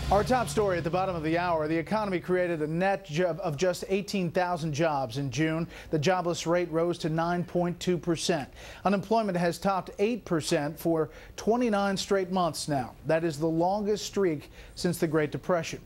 Our top story at the bottom of the hour, the economy created a net of just 18,000 jobs in June. The jobless rate rose to 9.2%. Unemployment has topped 8% for 29 straight months now. That is the longest streak since the Great Depression.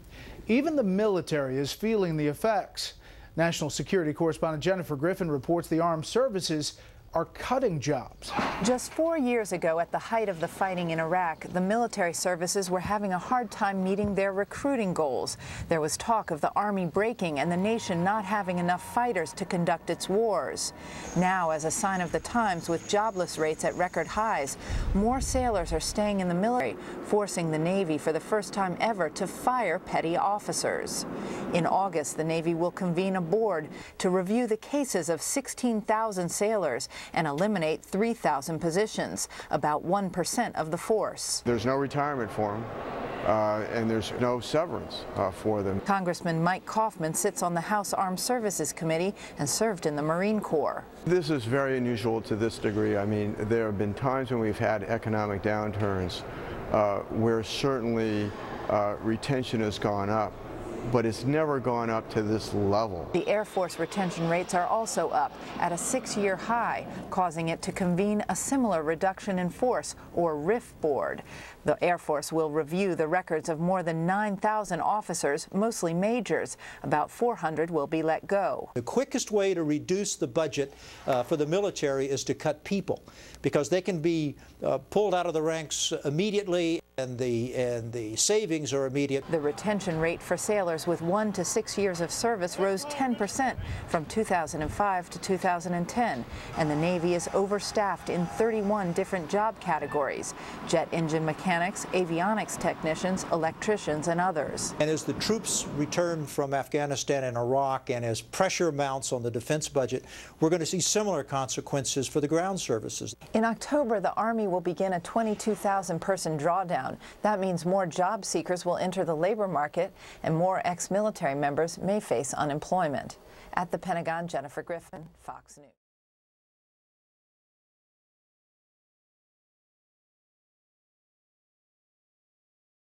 Even the military is feeling the effects. National security correspondent Jennifer Griffin reports the armed services are cutting jobs. Just 4 years ago, at the height of the fighting in Iraq, the military services were having a hard time meeting their recruiting goals. There was talk of the Army breaking and the nation not having enough fighters to conduct its wars. Now, as a sign of the times, with jobless rates at record highs, more sailors are staying in the military, forcing the Navy for the first time ever to fire petty officers. In August, the Navy will convene a board to review the cases of 16,000 sailors and eliminate 3,000 positions, about 1% of the force. There's no retirement for them, and there's no severance for them. Congressman Mike Coffman sits on the House Armed Services Committee and served in the Marine Corps. This is very unusual to this degree. I mean, there have been times when we've had economic downturns where certainly retention has gone up, but it's never gone up to this level. The Air Force retention rates are also up at a 6-year high, causing it to convene a similar reduction in force, or RIF board. The Air Force will review the records of more than 9,000 officers, mostly majors. About 400 will be let go. The quickest way to reduce the budget for the military is to cut people, because they can be pulled out of the ranks immediately, and the savings are immediate. The retention rate for sailors with 1 to 6 years of service rose 10% from 2005 to 2010, and the Navy is overstaffed in 31 different job categories: jet engine mechanics, avionics technicians, electricians, and others. And as the troops return from Afghanistan and Iraq, and as pressure mounts on the defense budget, we're going to see similar consequences for the ground services. In October, the Army will begin a 22,000-person drawdown. That means more job seekers will enter the labor market, and more ex-military members may face unemployment. At the Pentagon, Jennifer Griffin, Fox News.